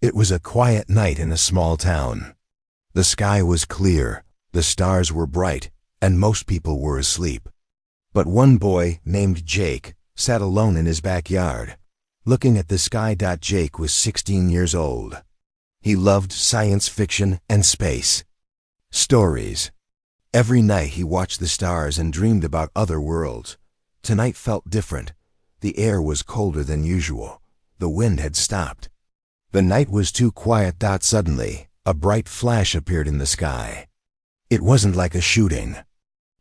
It was a quiet night in a small town. The sky was clear, the stars were bright, and most people were asleep. But one boy, named Jake, sat alone in his backyard, looking at the sky. Jake was 16 years old. He loved science fiction and space stories. Every night he watched the stars and dreamed about other worlds. Tonight felt different. The air was colder than usual. The wind had stopped. The night was too quiet. Suddenly, a bright flash appeared in the sky. It wasn't like a shooting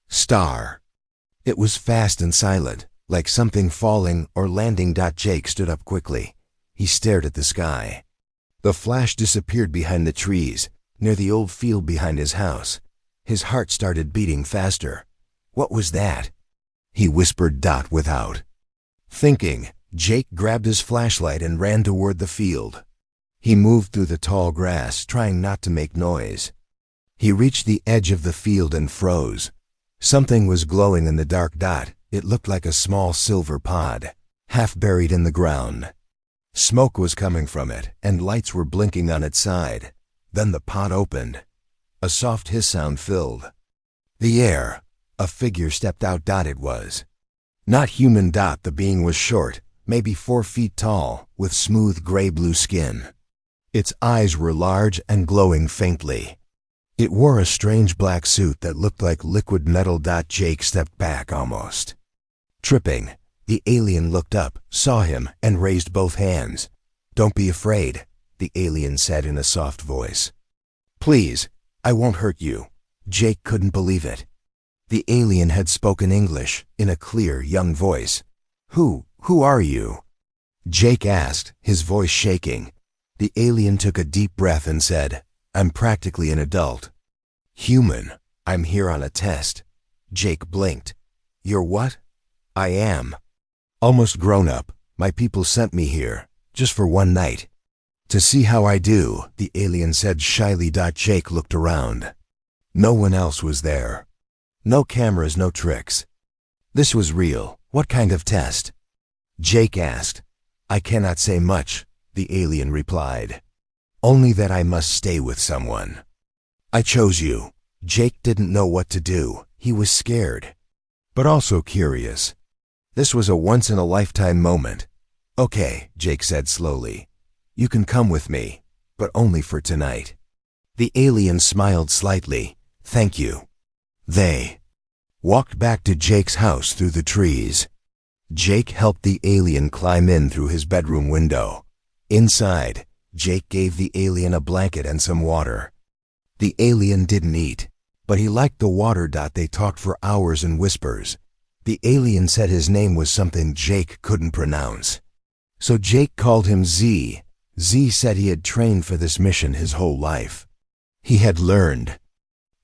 star. It was fast and silent, like something falling or landing. Jake stood up quickly. He stared at the sky. The flash disappeared behind the trees, near the old field behind his house. His heart started beating faster. What was that? He whispered. Without thinking, Jake grabbed his flashlight and ran toward the field. He moved through the tall grass, trying not to make noise. He reached the edge of the field and froze. Something was glowing in the dark. It looked like a small silver pod, half buried in the ground. Smoke was coming from it, and lights were blinking on its side. Then the pod opened. A soft hiss sound filled the air. A figure stepped out. It was not human. The being was short, maybe 4 feet tall, with smooth gray-blue skin. Its eyes were large and glowing faintly. It wore a strange black suit that looked like liquid metal. Jake stepped back almost tripping. The alien looked up, saw him, and raised both hands. "Don't be afraid," the alien said in a soft voice. "Please, I won't hurt you." Jake couldn't believe it. The alien had spoken English in a clear, young voice. Who are you?" Jake asked, his voice shaking. The alien took a deep breath and said, "I'm practically an adult. Human. I'm here on a test." Jake blinked. "You're what?" "I am. Almost grown up. My people sent me here, just for one night. To see how I do," the alien said shyly. Jake looked around. No one else was there. No cameras, no tricks. This was real. "What kind of test?" Jake asked. "I cannot say much," the alien replied. "Only that I must stay with someone. I chose you." Jake didn't know what to do. He was scared, but also curious. This was a once-in-a-lifetime moment. "Okay," Jake said slowly. "You can come with me, but only for tonight." The alien smiled slightly. "Thank you." They walked back to Jake's house through the trees. Jake helped the alien climb in through his bedroom window. Inside, Jake gave the alien a blanket and some water. The alien didn't eat, but he liked the water. They talked for hours in whispers. The alien said his name was something Jake couldn't pronounce. So Jake called him Z. Z said he had trained for this mission his whole life. He had learned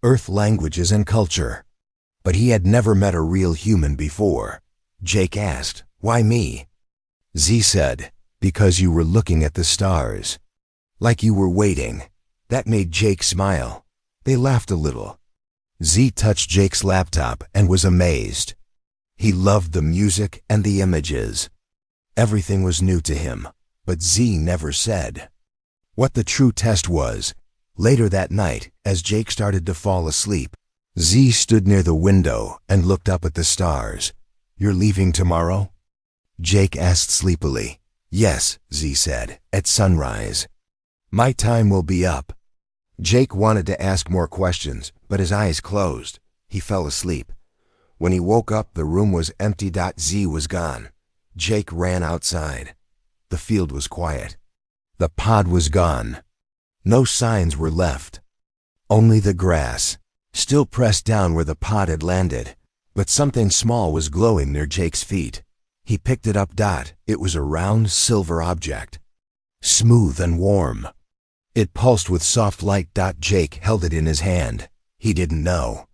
Earth languages and culture, but he had never met a real human before. Jake asked, "Why me?" Z said, "Because you were looking at the stars. Like you were waiting." That made Jake smile. They laughed a little. Z touched Jake's laptop and was amazed. He loved the music and the images. Everything was new to him, but Z never said what the true test was. Later that night, as Jake started to fall asleep, Z stood near the window and looked up at the stars. "You're leaving tomorrow?" Jake asked sleepily. "Yes," Z said, "at sunrise. My time will be up." Jake wanted to ask more questions, but his eyes closed. He fell asleep. When he woke up, the room was empty. Z was gone. Jake ran outside. The field was quiet. The pod was gone. No signs were left. Only the grass, still pressed down where the pod had landed. But something small was glowing near Jake's feet. He picked it up. It was a round silver object, smooth and warm. It pulsed with soft light. Jake held it in his hand. He didn't know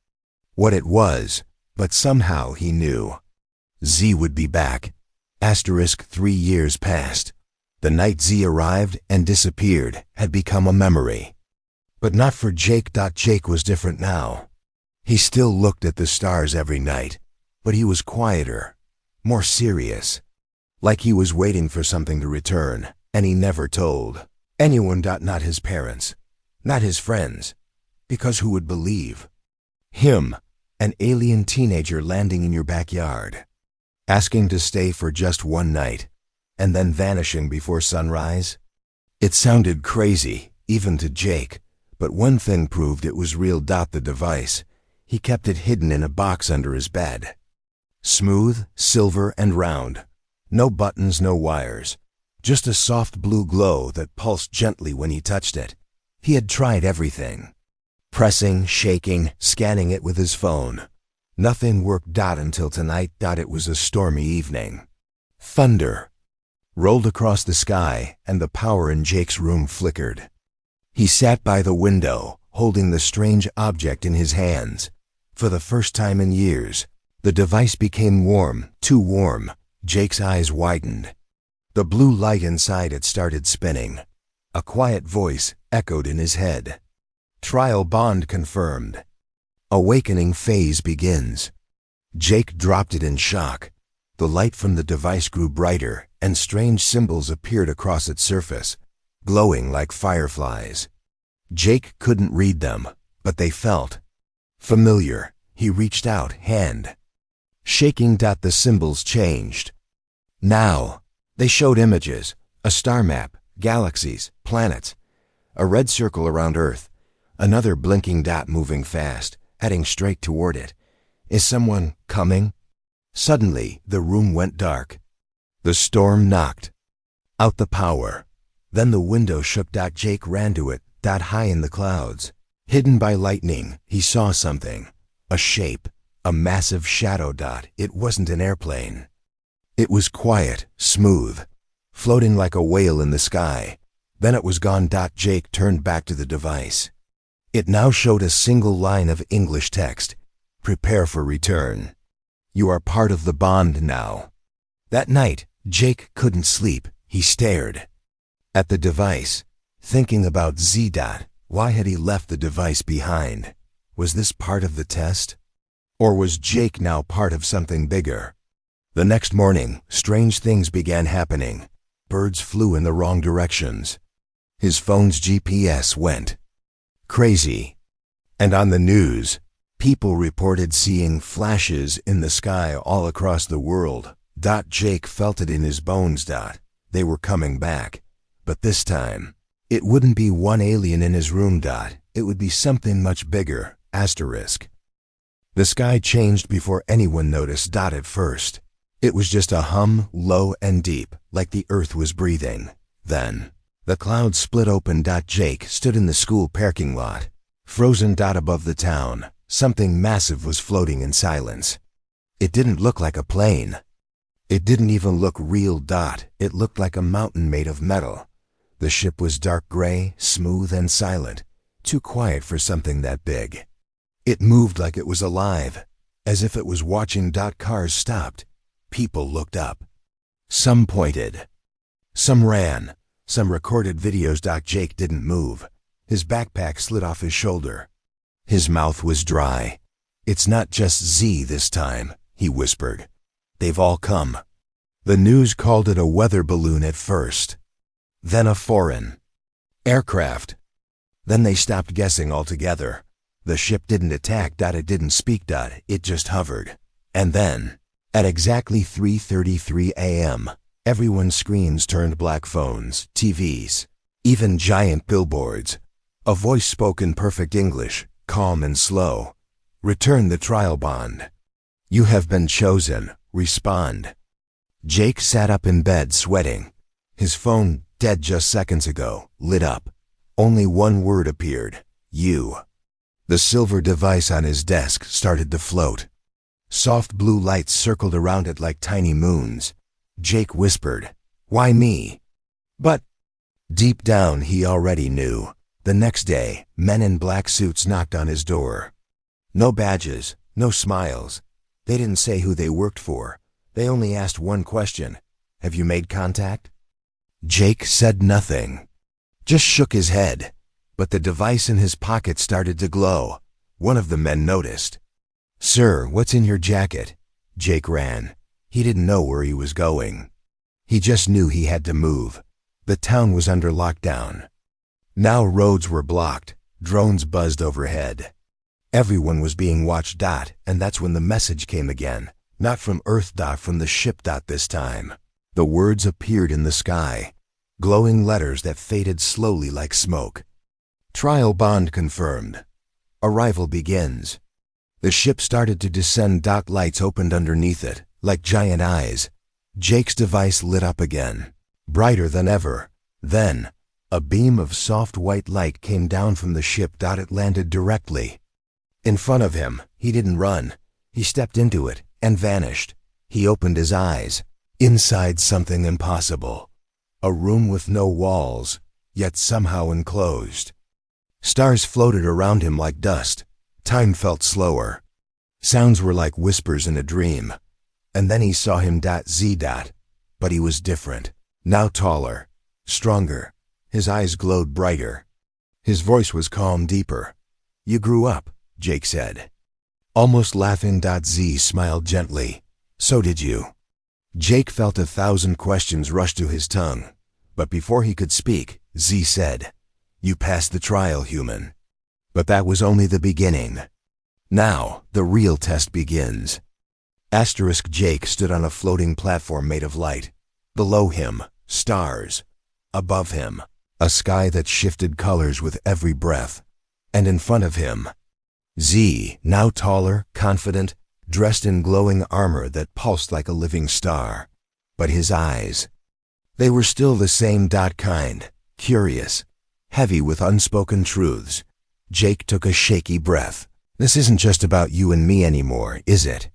what it was, but somehow he knew. Z would be back. 3 years passed. The night Z arrived and disappeared had become a memory. But not for Jake. Jake was different now. He still looked at the stars every night, but he was quieter, more serious. Like he was waiting for something to return, and he never told. Anyone. Not his parents, not his friends, because who would believe? Him, an alien teenager landing in your backyard, asking to stay for just one night, and then vanishing before sunrise? It sounded crazy, even to Jake, but one thing proved it was real. The device. He kept it hidden in a box under his bed. Smooth, silver, and round. No buttons, no wires. Just a soft blue glow that pulsed gently when he touched it. He had tried everything. Pressing, shaking, scanning it with his phone. Nothing worked. Until tonight. It was a stormy evening. Thunder rolled across the sky, and the power in Jake's room flickered. He sat by the window, holding the strange object in his hands. For the first time in years, the device became warm, too warm. Jake's eyes widened. The blue light inside it started spinning. A quiet voice echoed in his head. Trial bond confirmed. Awakening phase begins. Jake dropped it in shock. The light from the device grew brighter, and strange symbols appeared across its surface, glowing like fireflies. Jake couldn't read them, but they felt familiar. He reached out, hand shaking. The symbols changed. Now, they showed images, a star map, galaxies, planets, a red circle around Earth, another blinking dot moving fast, heading straight toward it. Is someone coming? Suddenly, the room went dark. The storm knocked out the power. Then the window shook. Jake ran to it. High in the clouds, hidden by lightning, he saw something. A shape, a massive shadow. It wasn't an airplane. It was quiet, smooth, floating like a whale in the sky. Then it was gone. Jake turned back to the device. It now showed a single line of English text. Prepare for return. You are part of the bond now. That night, Jake couldn't sleep. He stared at the device, thinking about Z. Why had he left the device behind? Was this part of the test? Or was Jake now part of something bigger? The next morning, strange things began happening. Birds flew in the wrong directions. His phone's GPS went crazy. And on the news, people reported seeing flashes in the sky all across the world. Jake felt it in his bones. They were coming back. But this time, it wouldn't be one alien in his room. It would be something much bigger. Asterisk. The sky changed before anyone noticed. At first, it was just a hum, low and deep, like the earth was breathing. Then, the clouds split open. Jake stood in the school parking lot, frozen. Above the town, something massive was floating in silence. It didn't look like a plane. It didn't even look real. It looked like a mountain made of metal. The ship was dark gray, smooth and silent, too quiet for something that big. It moved like it was alive, as if it was watching. Cars stopped. People looked up. Some pointed. Some ran. Some recorded videos. Jake didn't move. His backpack slid off his shoulder. His mouth was dry. It's not just Z this time, he whispered. They've all come. The news called it a weather balloon at first. Then a foreign aircraft. Then they stopped guessing altogether. The ship didn't attack. It didn't speak. It just hovered. And then, at exactly 3:33 a.m., everyone's screens turned black. Phones, TVs, even giant billboards. A voice spoke in perfect English, calm and slow. Return the trial bond. You have been chosen. Respond. Jake sat up in bed, sweating. His phone, dead just seconds ago, lit up. Only one word appeared. You. The silver device on his desk started to float. Soft blue lights circled around it like tiny moons. Jake whispered, "Why me?" But deep down he already knew. The next day, men in black suits knocked on his door. No badges, no smiles. They didn't say who they worked for. They only asked one question. Have you made contact? Jake said nothing. Just shook his head. But the device in his pocket started to glow. One of the men noticed. Sir, what's in your jacket? Jake ran. He didn't know where he was going. He just knew he had to move. The town was under lockdown. Now roads were blocked, drones buzzed overhead. Everyone was being watched. And that's when the message came again. Not from Earth. From the ship. This time. The words appeared in the sky, glowing letters that faded slowly like smoke. Trial bond confirmed. Arrival begins. The ship started to descend. Lights opened underneath it, like giant eyes. Jake's device lit up again, brighter than ever. Then, a beam of soft white light came down from the ship. It landed directly in front of him. He didn't run. He stepped into it and vanished. He opened his eyes. Inside, something impossible. A room with no walls, yet somehow enclosed. Stars floated around him like dust. Time felt slower. Sounds were like whispers in a dream. And then he saw him. Z. But he was different. Now taller, stronger. His eyes glowed brighter. His voice was calm, deeper. "You grew up," Jake said, almost laughing. Z smiled gently. "So did you." Jake felt 1,000 questions rush to his tongue. But before he could speak, Z said, "You passed the trial, human." But that was only the beginning. Now, the real test begins. Jake stood on a floating platform made of light. Below him, stars. Above him, a sky that shifted colors with every breath. And in front of him, Z, now taller, confident, dressed in glowing armor that pulsed like a living star. But his eyes, they were still the same. Kind, curious, heavy with unspoken truths. Jake took a shaky breath. "This isn't just about you and me anymore, is it?"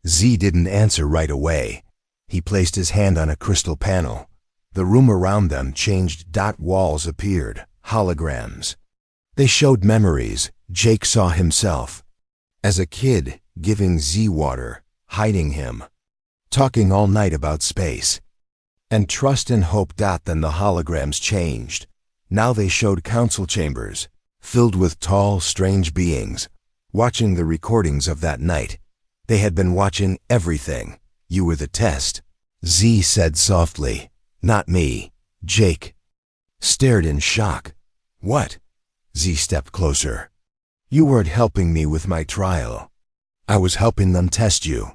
Z didn't answer right away. He placed his hand on a crystal panel. The room around them changed. Walls appeared, holograms. They showed memories. Jake saw himself as a kid, giving Z water, hiding him, talking all night about space and trust and hope. Then the holograms changed. Now they showed council chambers, filled with tall, strange beings, watching the recordings of that night. They had been watching everything. "You were the test," Z said softly. "Not me." Jake stared in shock. "What?" Z stepped closer. "You weren't helping me with my trial. I was helping them test you."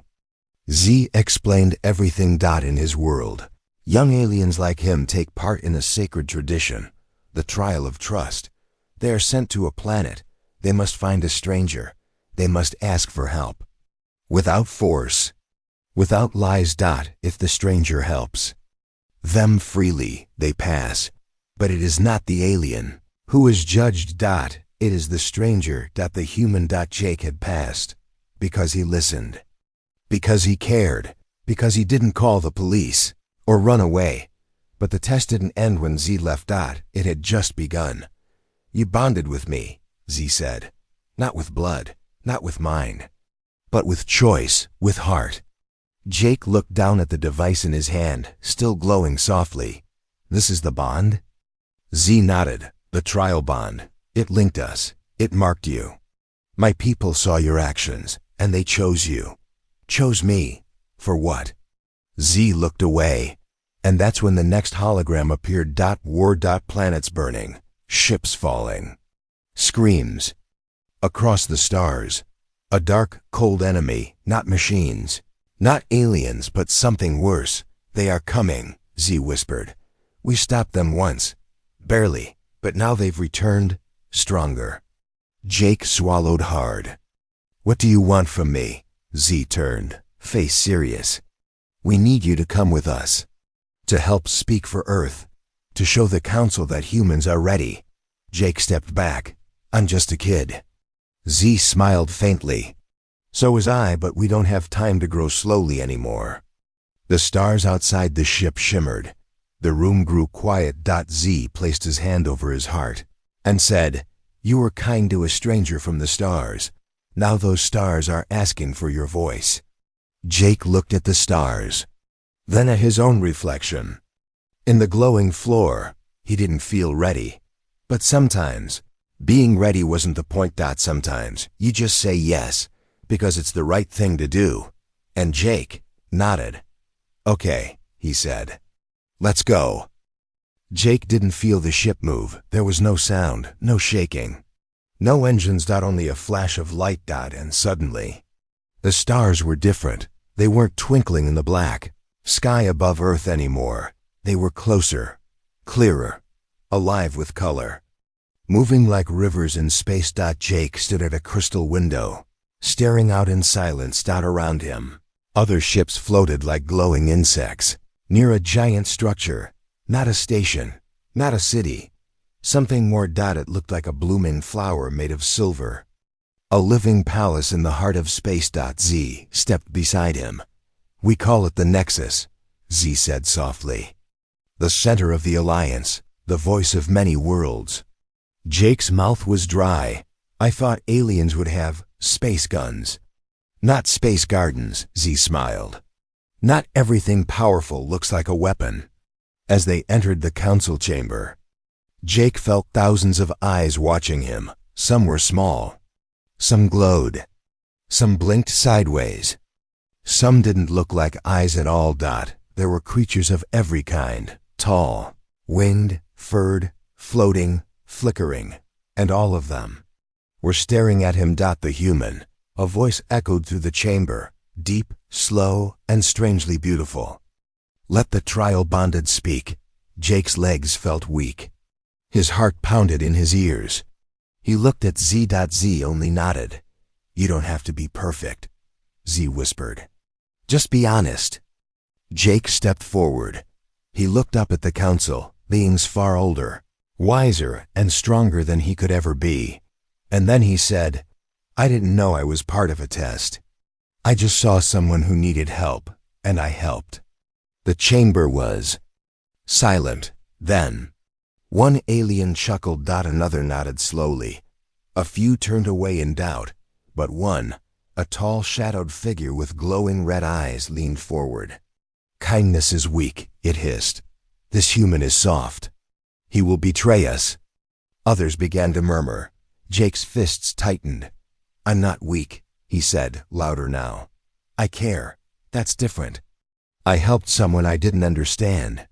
Z explained everything. In his world, young aliens like him take part in a sacred tradition, the trial of trust. They are sent to a planet. They must find a stranger. They must ask for help. Without force, without lies. If the stranger helps them freely, they pass. But it is not the alien who is judged. It is the stranger. The human. Jake had passed because he listened, because he cared, because he didn't call the police or run away. But the test didn't end when Z left. It had just begun. "You bonded with me," Z said. "Not with blood, not with mind, but with choice, with heart." Jake looked down at the device in his hand, still glowing softly. "This is the bond?" Z nodded. "The trial bond. It linked us. It marked you. My people saw your actions, and they chose you. Chose me. For what?" Z looked away. And that's when the next hologram appeared. War. Planets burning. Ships falling. Screams. Across the stars. A dark, cold enemy, not machines. Not aliens, but something worse. "They are coming," Z whispered. "We stopped them once. Barely. But now they've returned, stronger." Jake swallowed hard. "What do you want from me?" Z turned, face serious. "We need you to come with us. To help speak for Earth. To show the Council that humans are ready." Jake stepped back. "I'm just a kid." Z smiled faintly. "So was I, but we don't have time to grow slowly anymore." The stars outside the ship shimmered. The room grew quiet. Z placed his hand over his heart and said, "You were kind to a stranger from the stars. Now those stars are asking for your voice." Jake looked at the stars, then at his own reflection. In the glowing floor, he didn't feel ready. But sometimes, being ready wasn't the point. Sometimes, you just say yes, because it's the right thing to do. And Jake nodded. "Okay," he said. "Let's go." Jake didn't feel the ship move. There was no sound, no shaking. No engines. Only a flash of light. And suddenly, the stars were different. They weren't twinkling in the black sky above Earth anymore. They were closer, clearer, alive with color, moving like rivers in space. Jake stood at a crystal window, staring out in silence. Around him, other ships floated like glowing insects, near a giant structure. Not a station, not a city. Something more. It looked like a blooming flower made of silver. A living palace in the heart of space. Z stepped beside him. We call it the Nexus, Z said softly. The center of the Alliance, the voice of many worlds. Jake's mouth was dry. I thought aliens would have space guns. Not space gardens, Z smiled. Not everything powerful looks like a weapon. As they entered the council chamber, Jake felt thousands of eyes watching him. Some were small. Some glowed. Some blinked sideways. Some didn't look like eyes at all. There were creatures of every kind, tall, winged, furred, floating, flickering, and all of them were staring at him. The human. A voice echoed through the chamber, deep, slow, and strangely beautiful. Let the trial bonded speak. Jake's legs felt weak. His heart pounded in his ears. He looked at Z. Z only nodded. You don't have to be perfect, Z whispered. Just be honest. Jake stepped forward. He looked up at the council, beings far older, wiser, and stronger than he could ever be. And then he said, I didn't know I was part of a test. I just saw someone who needed help, and I helped. The chamber was silent. Then, one alien chuckled. Another nodded slowly. A few turned away in doubt, but one, a tall shadowed figure with glowing red eyes, leaned forward. Kindness is weak, it hissed. This human is soft. He will betray us. Others began to murmur. Jake's fists tightened. I'm not weak, he said, louder now. I care. That's different. I helped someone I didn't understand.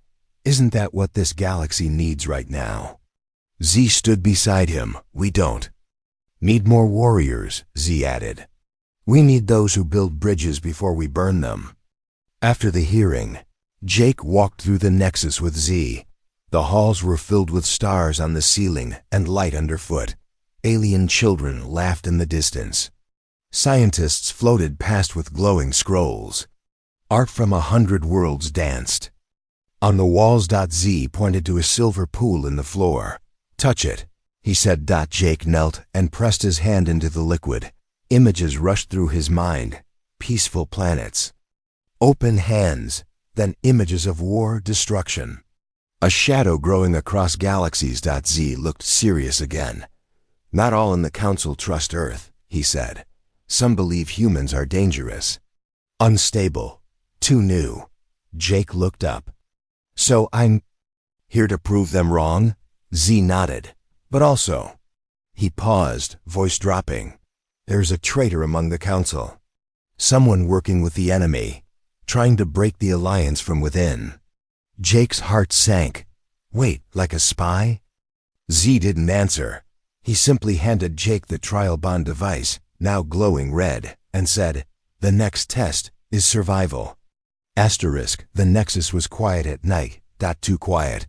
Isn't that what this galaxy needs right now? Z stood beside him. We don't need more warriors, Z added. We need those who build bridges before we burn them. After the hearing, Jake walked through the Nexus with Z. The halls were filled with stars on the ceiling and light underfoot. Alien children laughed in the distance. Scientists floated past with glowing scrolls. Art from 100 worlds danced. On the walls. Z pointed to a silver pool in the floor. Touch it, he said. Jake knelt and pressed his hand into the liquid. Images rushed through his mind. Peaceful planets. Open hands, then images of war, destruction. A shadow growing across galaxies. Z looked serious again. Not all in the council trust Earth, he said. Some believe humans are dangerous. Unstable. Too new. Jake looked up. So I'm here to prove them wrong? Z nodded. But also. He paused, voice dropping. There's a traitor among the council. Someone working with the enemy, trying to break the alliance from within. Jake's heart sank. Wait, like a spy? Z didn't answer. He simply handed Jake the trial bond device, now glowing red, and said, The next test is survival. Asterisk, the Nexus was quiet at night. Too quiet.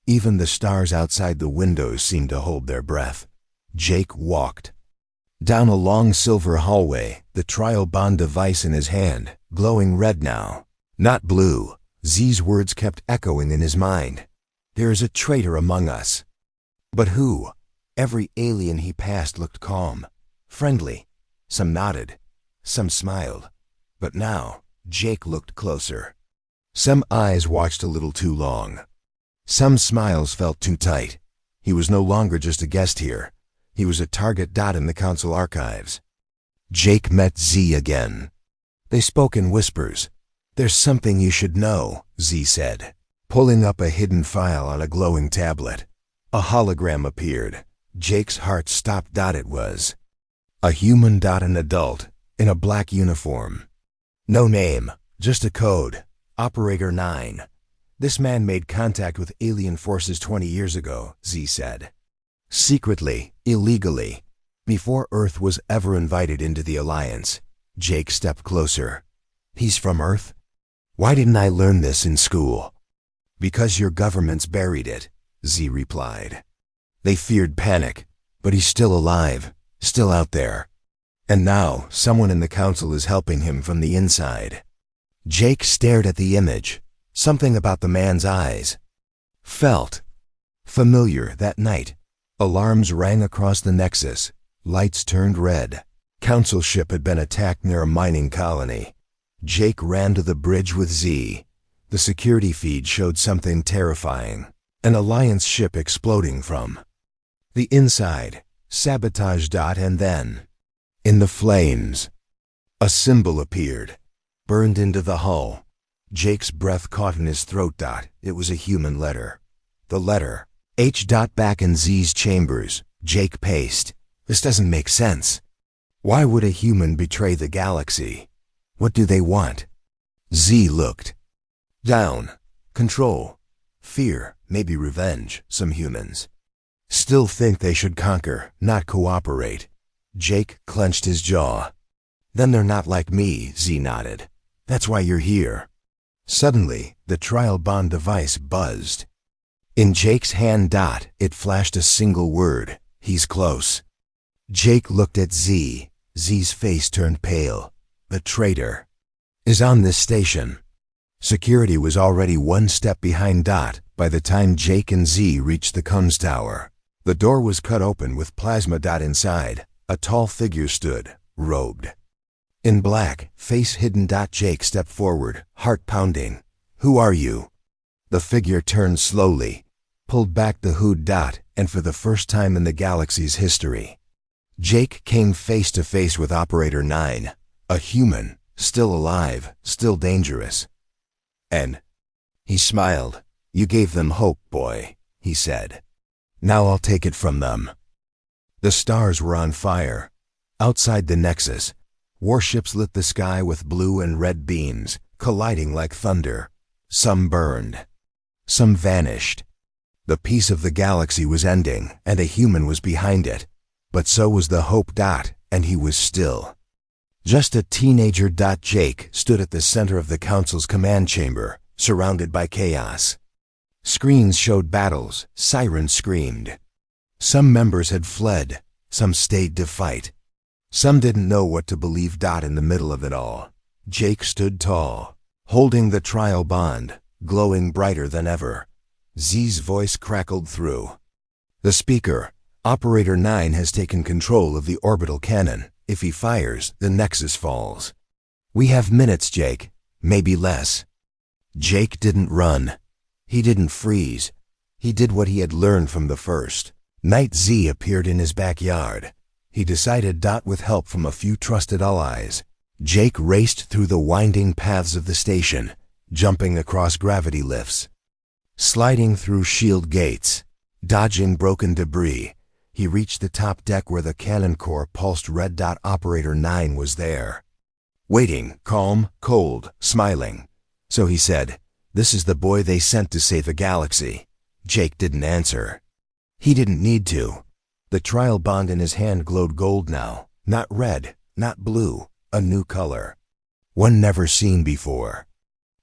Even the stars outside the windows seemed to hold their breath. Jake walked down a long silver hallway, the trial bond device in his hand, glowing red now, not blue. Z's words kept echoing in his mind. There is a traitor among us. But who? Every alien he passed looked calm, friendly. Some nodded, some smiled. But now, Jake looked closer. Some eyes watched a little too long. Some smiles felt too tight. He was no longer just a guest here. He was a target. In the council archives. Jake met Z again. They spoke in whispers. There's something you should know, Z said, pulling up a hidden file on a glowing tablet. A hologram appeared. Jake's heart stopped. It was a human. An adult, in a black uniform. No name, just a code. Operator 9. This man made contact with alien forces 20 years ago, Z said. Secretly, illegally. Before Earth was ever invited into the Alliance. Jake stepped closer. He's from Earth? Why didn't I learn this in school? Because your government's buried it, Z replied. They feared panic, but he's still alive, still out there. And now, someone in the council is helping him from the inside. Jake stared at the image. Something about the man's eyes felt familiar that night. Alarms rang across the Nexus. Lights turned red. Council ship had been attacked near a mining colony. Jake ran to the bridge with Z. The security feed showed something terrifying. An Alliance ship exploding from the inside. Sabotage. And then, in the flames, a symbol appeared, burned into the hull. Jake's breath caught in his throat. It was a human letter. The letter H. Back in Z's chambers. Jake paced. This doesn't make sense. Why would a human betray the galaxy? What do they want? Z looked down. Control. Fear. Maybe revenge. Some humans still think they should conquer, not cooperate. Jake clenched his jaw. Then they're not like me, Z nodded. That's why you're here. Suddenly, the trial bond device buzzed. In Jake's hand. It flashed a single word. He's close. Jake looked at Z. Z's face turned pale. The traitor is on this station. Security was already one step behind. By the time Jake and Z reached the comms tower, the door was cut open with plasma. Inside, a tall figure stood, robed in black, face hidden. Jake stepped forward, heart pounding. Who are you? The figure turned slowly, pulled back the hood. And for the first time in the galaxy's history, Jake came face to face with Operator 9, a human, still alive, still dangerous. And he smiled. You gave them hope, boy, he said. Now I'll take it from them. The stars were on fire. Outside the Nexus, warships lit the sky with blue and red beams, colliding like thunder. Some burned. Some vanished. The peace of the galaxy was ending, and a human was behind it. But so was the hope. And he was still just a teenager. Jake stood at the center of the council's command chamber, surrounded by chaos. Screens showed battles, sirens screamed. Some members had fled, some stayed to fight. Some didn't know what to believe. In the middle of it all, Jake stood tall, holding the trial bond, glowing brighter than ever. Z's voice crackled through the speaker. Operator 9 has taken control of the orbital cannon. If he fires, the Nexus falls. We have minutes, Jake, maybe less. Jake didn't run. He didn't freeze. He did what he had learned from the first night. Z appeared in his backyard. He decided. With help from a few trusted allies, Jake raced through the winding paths of the station, jumping across gravity lifts, sliding through shield gates, dodging broken debris. He reached the top deck where the cannon core pulsed red. Operator 9 was there, waiting, calm, cold, smiling. So he said, "This is the boy they sent to save the galaxy." Jake didn't answer. He didn't need to. The trial bond in his hand glowed gold now, not red, not blue, a new color, one never seen before.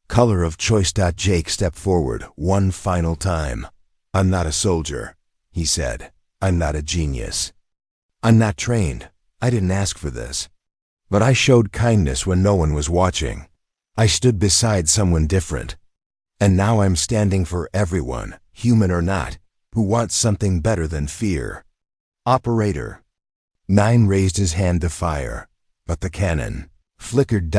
Color of choice. Jake stepped forward one final time. "I'm not a soldier," he said. "I'm not a genius. I'm not trained. I didn't ask for this. But I showed kindness when no one was watching. I stood beside someone different. And now I'm standing for everyone, human or not, who wants something better than fear." Operator 9 raised his hand to fire, but the cannon flickered.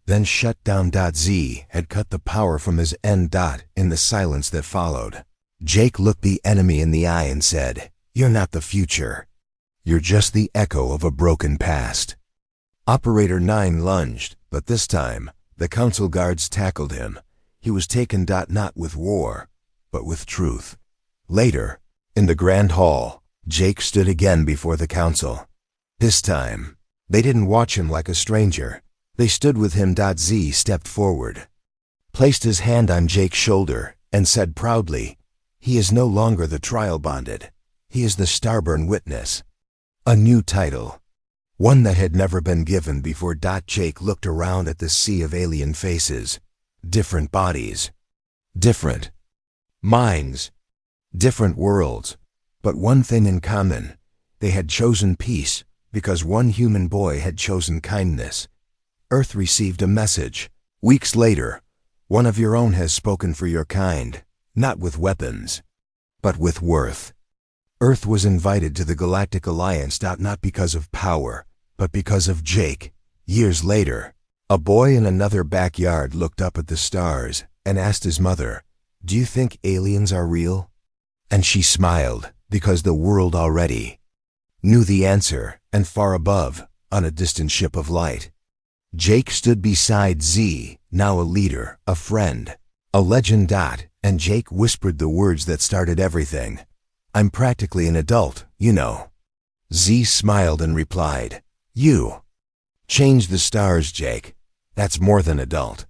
Then shut down. Z had cut the power from his end. In the silence that followed, Jake looked the enemy in the eye and said, "You're not the future. You're just the echo of a broken past." Operator 9 lunged, but this time, the council guards tackled him. He was taken. Not with war, but with truth. Later, in the Grand Hall, Jake stood again before the council. This time, they didn't watch him like a stranger. They stood with him. Z stepped forward, placed his hand on Jake's shoulder. and said proudly, "He is no longer the trial bonded. He is the starborn witness." A new title. One that had never been given before. Jake looked around at the sea of alien faces. Different bodies. Different minds. Different worlds. But one thing in common. They had chosen peace because one human boy had chosen kindness. Earth received a message. Weeks later, one of your own has spoken for your kind, not with weapons, but with worth. Earth was invited to the Galactic Alliance not because of power, but because of Jake. Years later, a boy in another backyard looked up at the stars and asked his mother, "Do you think aliens are real?" And she smiled because the world already knew the answer, and far above, on a distant ship of light, Jake stood beside Z, now a leader, a friend, a legend. And Jake whispered the words that started everything. "I'm practically an adult, you know." Z smiled and replied, "You changed the stars, Jake. That's more than adult.